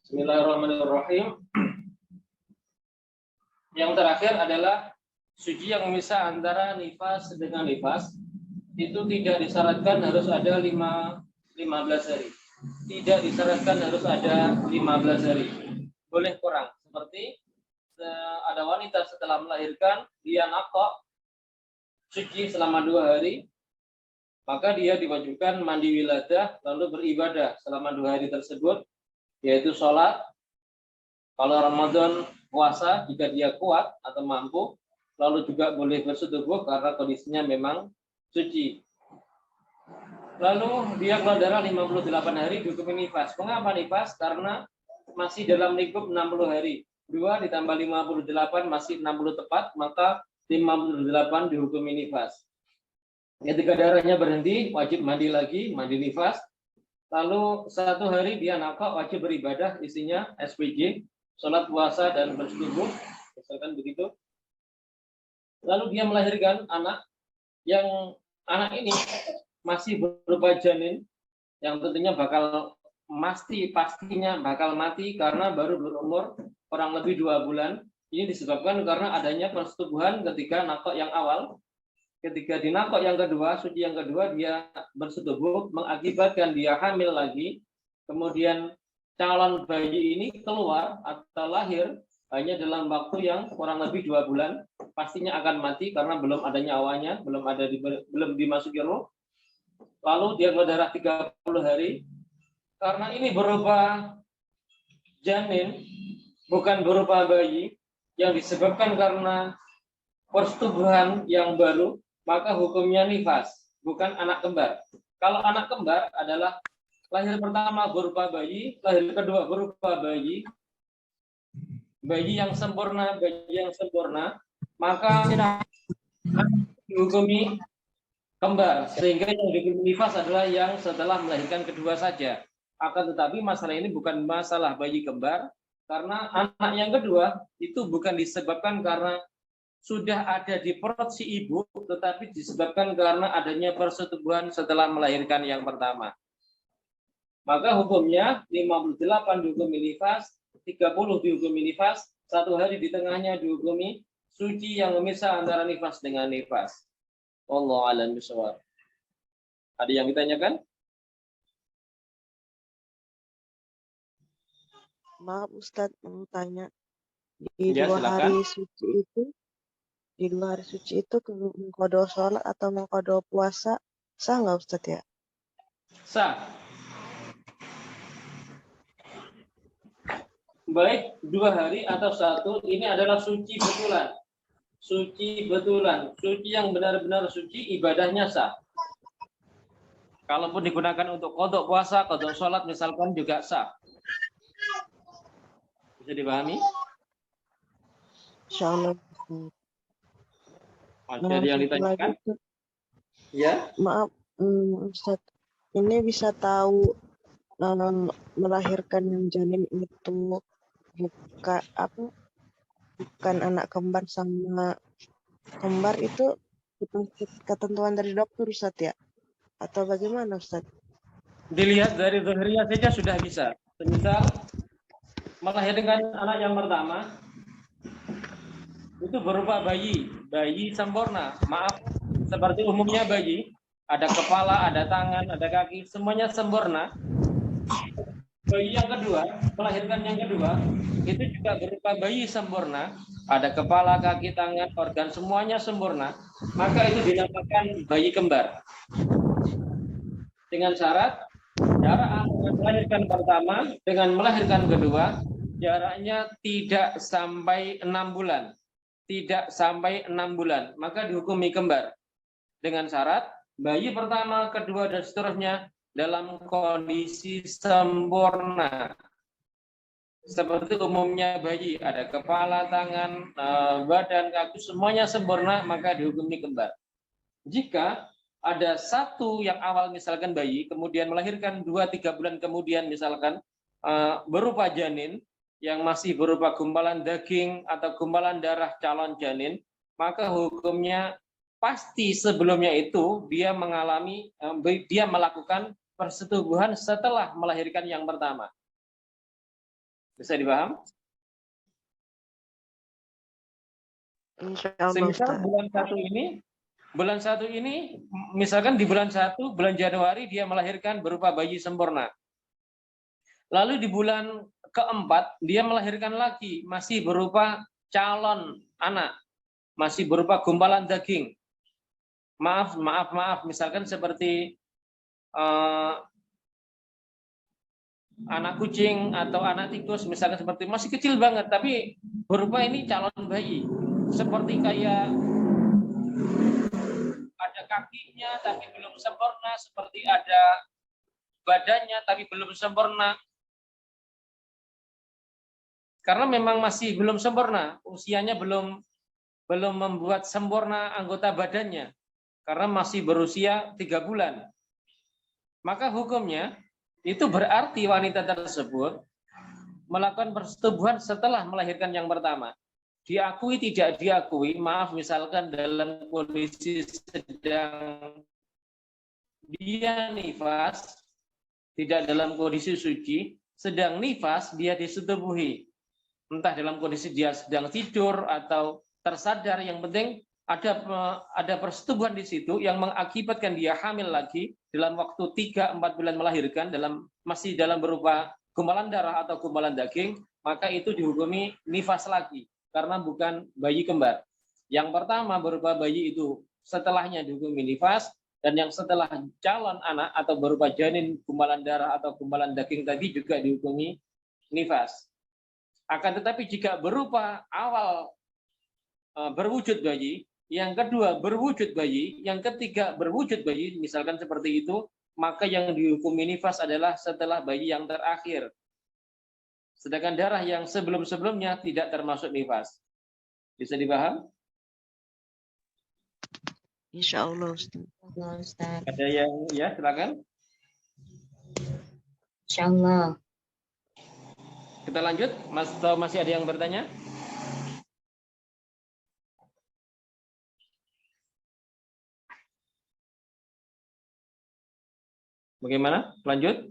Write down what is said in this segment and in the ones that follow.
Bismillahirrahmanirrahim. Yang terakhir adalah suci yang memisah antara nifas dengan nifas. Itu tidak disyaratkan harus ada 15 hari. Tidak disyaratkan harus ada 15 hari. Boleh kurang. Seperti ada wanita setelah melahirkan, dia nakok suci selama 2 hari, maka dia diwajibkan mandi wiladah lalu beribadah selama 2 hari tersebut, yaitu sholat. Kalau Ramadan puasa jika dia kuat atau mampu, lalu juga boleh bersetubuh karena kondisinya memang suci. Lalu dia keluar darah 58 hari dihukumi nifas. Mengapa nifas? Karena masih dalam lingkup 60 hari. 2 ditambah 58 masih 60 tepat, maka 58 dihukumi nifas. Ketika darahnya berhenti, wajib mandi lagi, mandi nifas. Lalu 1 hari dia nakok, wajib beribadah, isinya SPJ, sholat puasa dan bersetubuh, misalkan begitu. Lalu dia melahirkan anak, yang anak ini masih berupa janin, yang tentunya pastinya bakal mati karena baru berumur kurang lebih 2 bulan. Ini disebabkan karena adanya persetubuhan ketika nakok yang awal. Ketika di nakok yang kedua, suci yang kedua, dia bersetubuh, mengakibatkan dia hamil lagi. Kemudian calon bayi ini keluar atau lahir hanya dalam waktu yang kurang lebih 2 bulan, pastinya akan mati karena belum ada nyawanya, belum dimasuki ruh. Lalu dia berdarah 30 hari. Karena ini berupa janin, bukan berupa bayi, yang disebabkan karena persetubuhan yang baru, maka hukumnya nifas, bukan anak kembar. Kalau anak kembar adalah lahir pertama berupa bayi, lahir kedua berupa bayi yang sempurna, maka dihukumi kembar, sehingga yang dihukumi nifas adalah yang setelah melahirkan kedua saja. Akan tetapi masalah ini bukan masalah bayi kembar, karena anak yang kedua itu bukan disebabkan karena sudah ada di perut si ibu, tetapi disebabkan karena adanya persetubuhan setelah melahirkan yang pertama. Maka hukumnya 58 dihukumi nifas, 30 dihukumi nifas, 1 hari di tengahnya dihukumi suci yang memisah antara nifas dengan nifas. Wallahu a'lam bishawab. Ada yang ditanyakan? Maaf Ustadz, mau tanya. Di ya, 2 hari suci itu, di 2 hari suci itu mengkodo sholat atau mengkodo puasa, sah nggak Ustadz ya? Sah. Baik 2 hari atau 1, ini adalah suci betulan. Suci betulan, suci yang benar-benar suci, ibadahnya sah. Kalaupun digunakan untuk kodok puasa, kodok sholat misalkan juga sah. Bisa dipahami? Insyaallah. Ada yang ditanyakan? Ya. Maaf, Ustadz, ini bisa tahu melahirkan yang janin itu bukan anak kembar sama kembar itu ketentuan dari dokter Ustadz ya? Atau bagaimana Ustadz? Dilihat dari zahirnya saja sudah bisa. Misal melahirkan anak yang pertama itu berupa bayi sempurna. Maaf, seperti umumnya bayi, ada kepala, ada tangan, ada kaki, semuanya sempurna. Bayi yang kedua, melahirkan yang kedua, itu juga berupa bayi sempurna, ada kepala, kaki, tangan, organ, semuanya sempurna, maka itu dinamakan bayi kembar. Dengan syarat, jarak antara melahirkan pertama dengan melahirkan kedua, jaraknya tidak sampai 6 bulan. Tidak sampai 6 bulan, maka dihukumi kembar. Dengan syarat, bayi pertama, kedua, dan seterusnya dalam kondisi sempurna. Seperti umumnya bayi, ada kepala, tangan, badan, kaki, semuanya sempurna, maka dihukumi kembar. Jika ada satu yang awal misalkan bayi, kemudian melahirkan 2-3 bulan kemudian misalkan berupa janin, yang masih berupa gumpalan daging atau gumpalan darah calon janin, maka hukumnya pasti sebelumnya itu dia melakukan persetubuhan setelah melahirkan yang pertama. Bisa dipaham? Insyaallah Semisal Ustaz. bulan satu ini, misalkan di bulan 1, bulan Januari dia melahirkan berupa bayi sempurna. Lalu di bulan keempat dia melahirkan lagi, masih berupa calon anak, masih berupa gumpalan daging. Maaf, misalkan seperti anak kucing atau anak tikus, misalkan seperti masih kecil banget, tapi berupa ini calon bayi, seperti kayak ada kakinya tapi belum sempurna, seperti ada badannya tapi belum sempurna. Karena memang masih belum sempurna, usianya belum membuat sempurna anggota badannya, karena masih berusia 3 bulan. Maka hukumnya itu berarti wanita tersebut melakukan persetubuhan setelah melahirkan yang pertama. Diakui tidak diakui, maaf misalkan dalam kondisi sedang dia nifas, tidak dalam kondisi suci, sedang nifas dia disetubuhi. Entah dalam kondisi dia sedang tidur atau tersadar, yang penting ada persetubuhan di situ yang mengakibatkan dia hamil lagi dalam waktu 3-4 bulan melahirkan, masih dalam berupa gumpalan darah atau gumpalan daging, maka itu dihukumi nifas lagi karena bukan bayi kembar. Yang pertama berupa bayi itu setelahnya dihukumi nifas, dan yang setelah calon anak atau berupa janin gumpalan darah atau gumpalan daging tadi juga dihukumi nifas. Akan tetapi jika berupa awal berwujud bayi, yang kedua berwujud bayi, yang ketiga berwujud bayi, misalkan seperti itu, maka yang dihukumi nifas adalah setelah bayi yang terakhir. Sedangkan darah yang sebelum-sebelumnya tidak termasuk nifas. Bisa dipaham? Insyaallah Ustaz. Ada yang ya, silakan. Insyaallah. Kita lanjut, masih ada yang bertanya? Bagaimana? Lanjut?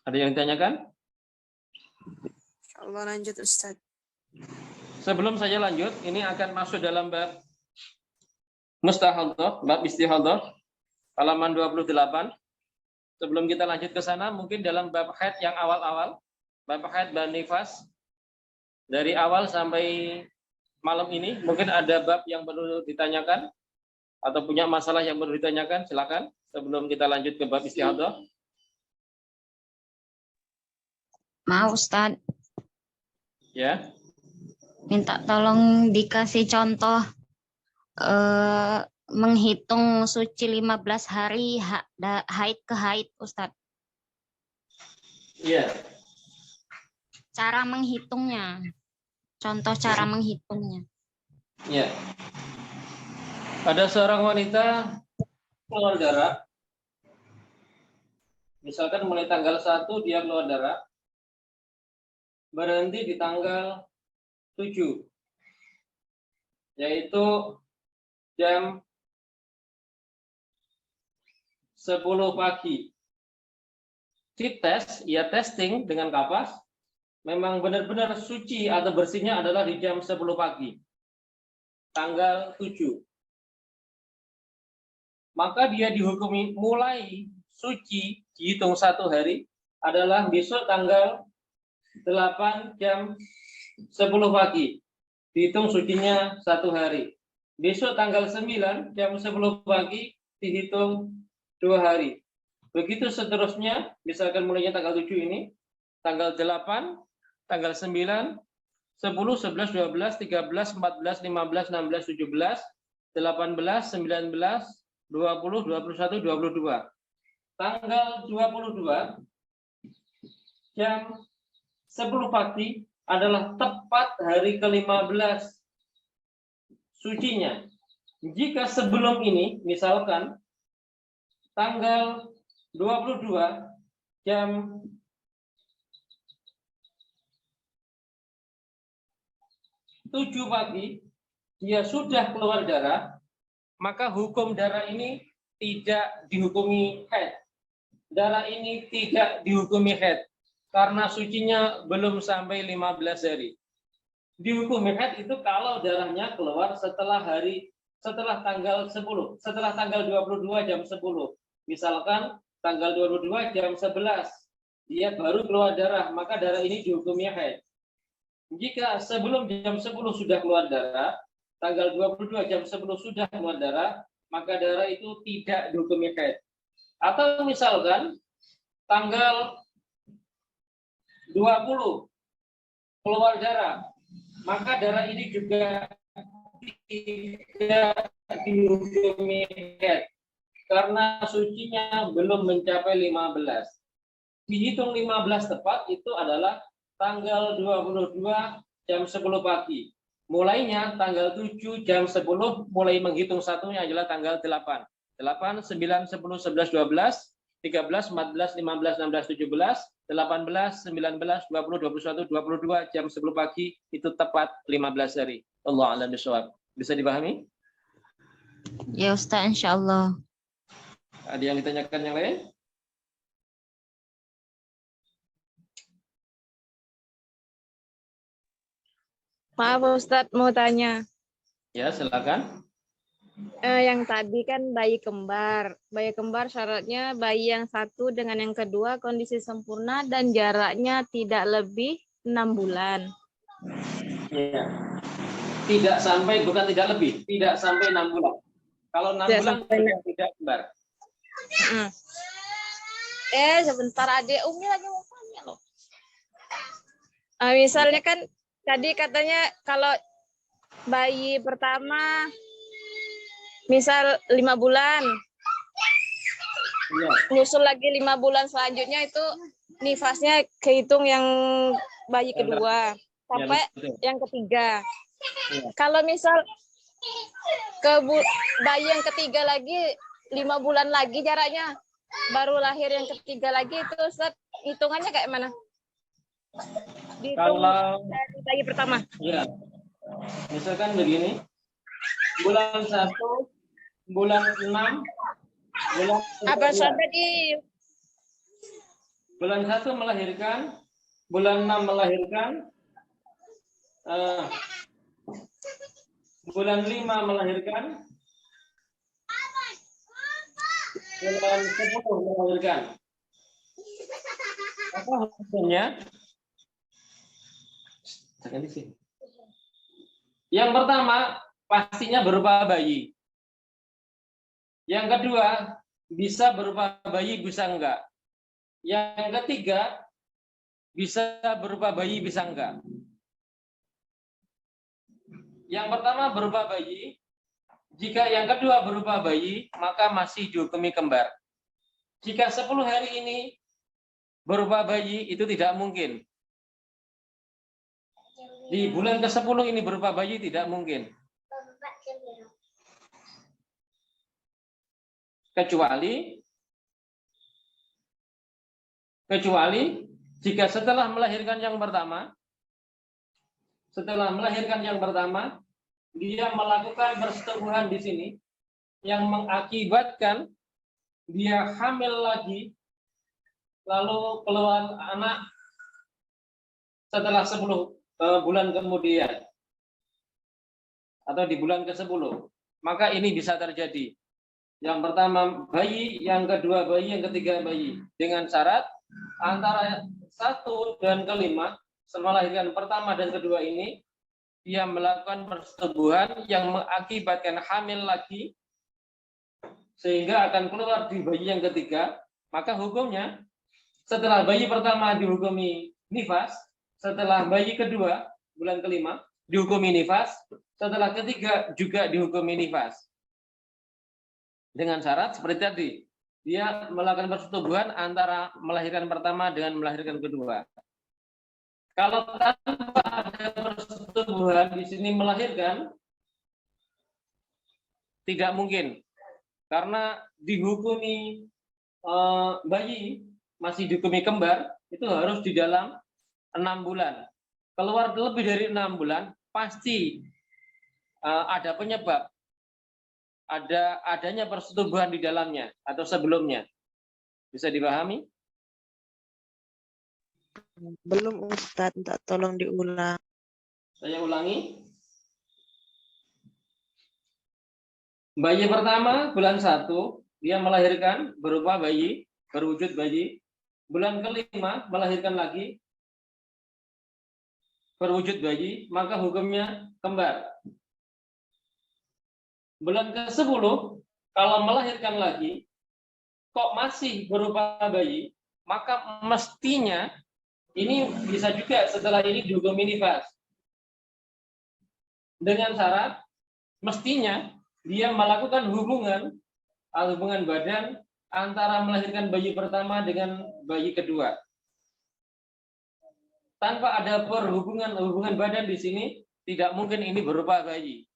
Ada yang ditanyakan? Insyaallah lanjut Ustaz. Sebelum saya lanjut, ini akan masuk dalam bab mustahadhah, bab istihadhah, halaman 28. Sebelum kita lanjut ke sana, mungkin dalam bab haid yang awal-awal, bab haid dan nifas, dari awal sampai malam ini, mungkin ada bab yang perlu ditanyakan, atau punya masalah yang perlu ditanyakan, silakan. Sebelum kita lanjut ke bab istihadhah. Maaf Ustaz, Ya. minta tolong dikasih contoh menghitung suci 15 hari haid ke haid Ustaz. Iya. Cara menghitungnya. Contoh cara menghitungnya. Ya. Ada seorang wanita keluar darah. Misalkan mulai tanggal 1 dia keluar darah. Berhenti di tanggal 7. Yaitu jam 10 pagi. Dites, ya testing dengan kapas. Memang benar-benar suci atau bersihnya adalah di jam 10 pagi. Tanggal 7. Maka dia dihukumi mulai suci dihitung 1 hari adalah besok tanggal 8 jam 10 pagi. Dihitung sucinya 1 hari. Besok tanggal 9 jam 10 pagi dihitung 2 hari. Begitu seterusnya, misalkan mulainya tanggal 7 ini, tanggal 8, tanggal 9, 10, 11, 12, 13, 14, 15, 16, 17, 18, 19, 20, 21, 22. Tanggal 22 jam 10 pagi adalah tepat hari ke-15 sucinya. Jika sebelum ini, misalkan tanggal 22 jam 7 pagi, dia sudah keluar darah, maka hukum darah ini tidak dihukumi haid. Darah ini tidak dihukumi haid. karena sucinya belum sampai 15 hari. Dihukumi haid itu kalau darahnya keluar setelah tanggal 10, setelah tanggal 22 jam 10. Misalkan tanggal 22 jam 11 dia baru keluar darah, maka darah ini dihukumi haid. Jika sebelum jam 10 sudah keluar darah, tanggal 22 jam 10 sudah keluar darah, maka darah itu tidak dihukumi haid. Atau misalkan tanggal 20 keluar darah, maka darah ini juga tidak dihukumi haid karena sucinya belum mencapai 15. Dihitung 15 tepat itu adalah tanggal 22 jam 10 pagi. Mulainya tanggal 7 jam 10, mulai menghitung satunya adalah tanggal 8. 8, 9, 10, 11, 12, 13, 14, 15, 16, 17, 18, 19, 20, 21, 22 jam 10 pagi itu tepat 15 hari. Allah a'lam bishawab. Bisa dipahami? Ya Ustaz, insya Allah. Ada yang ditanyakan yang lain? Maaf Ustadz, mau tanya. Ya, silakan. Yang tadi kan bayi kembar. Bayi kembar syaratnya bayi yang satu dengan yang kedua kondisi sempurna dan jaraknya tidak lebih 6 bulan. Ya. Tidak sampai, bukan tidak lebih, tidak sampai 6 bulan. Kalau 6 Tidak bulan sampai sudah tidak kembar. Sebentar adek Umi lagi mau tanya loh. Misalnya kan tadi katanya kalau bayi pertama misal 5 bulan, Ya. nyusul lagi 5 bulan selanjutnya itu nifasnya kehitung yang bayi kedua sampai yang ketiga. Ya. Kalau misal bayi yang ketiga lagi 5 bulan lagi jaraknya, baru lahir yang ketiga lagi itu Ustaz, hitungannya kayak mana? Dihitung Kalau dari bayi pertama. ya, misalkan begini, bulan 1, bulan 6, bulan Apa 13. sampai di Bulan 1 melahirkan, bulan 6 melahirkan, bulan 5 melahirkan, bulan 10 melahirkan. Apa hukumnya? Yang pertama pastinya berupa bayi. Yang kedua bisa berupa bayi, bisa enggak. Yang ketiga bisa berupa bayi, bisa enggak. Yang pertama berupa bayi. Jika yang kedua berupa bayi, maka masih dihukumi kembar. Jika 10 hari ini berupa bayi, itu tidak mungkin. Di bulan ke-10 ini berupa bayi, tidak mungkin. Kecuali jika setelah melahirkan yang pertama, dia melakukan persetubuhan di sini yang mengakibatkan dia hamil lagi, lalu keluar anak setelah 10 bulan kemudian atau di bulan ke-10, maka ini bisa terjadi. Yang pertama bayi, yang kedua bayi, yang ketiga bayi, dengan syarat antara 1 dan ke-5, melahirkan pertama dan kedua ini dia melakukan persetubuhan yang mengakibatkan hamil lagi sehingga akan keluar di bayi yang ketiga, maka hukumnya setelah bayi pertama dihukumi nifas, setelah bayi kedua bulan ke-5 dihukumi nifas, setelah ketiga juga dihukumi nifas. Dengan syarat seperti tadi, dia melakukan persetubuhan antara melahirkan pertama dengan melahirkan kedua. Kalau tanpa ada persetubuhan di sini melahirkan, tidak mungkin, karena dihukumi bayi masih dihukumi kembar itu harus di dalam 6 bulan. Keluar lebih dari 6 bulan pasti ada penyebab, adanya persetubuhan di dalamnya atau sebelumnya. Bisa dipahami? Belum Ustadz, minta tolong diulang. Saya ulangi. Bayi pertama bulan 1, dia melahirkan berupa bayi, berwujud bayi. Bulan kelima melahirkan lagi berwujud bayi, maka hukumnya kembar. Bulan ke-10 kalau melahirkan lagi kok masih berupa bayi, maka mestinya ini bisa juga setelah ini dihukum nifas. Dengan syarat mestinya dia melakukan hubungan badan antara melahirkan bayi pertama dengan bayi kedua. Tanpa ada hubungan badan di sini, tidak mungkin ini berupa bayi.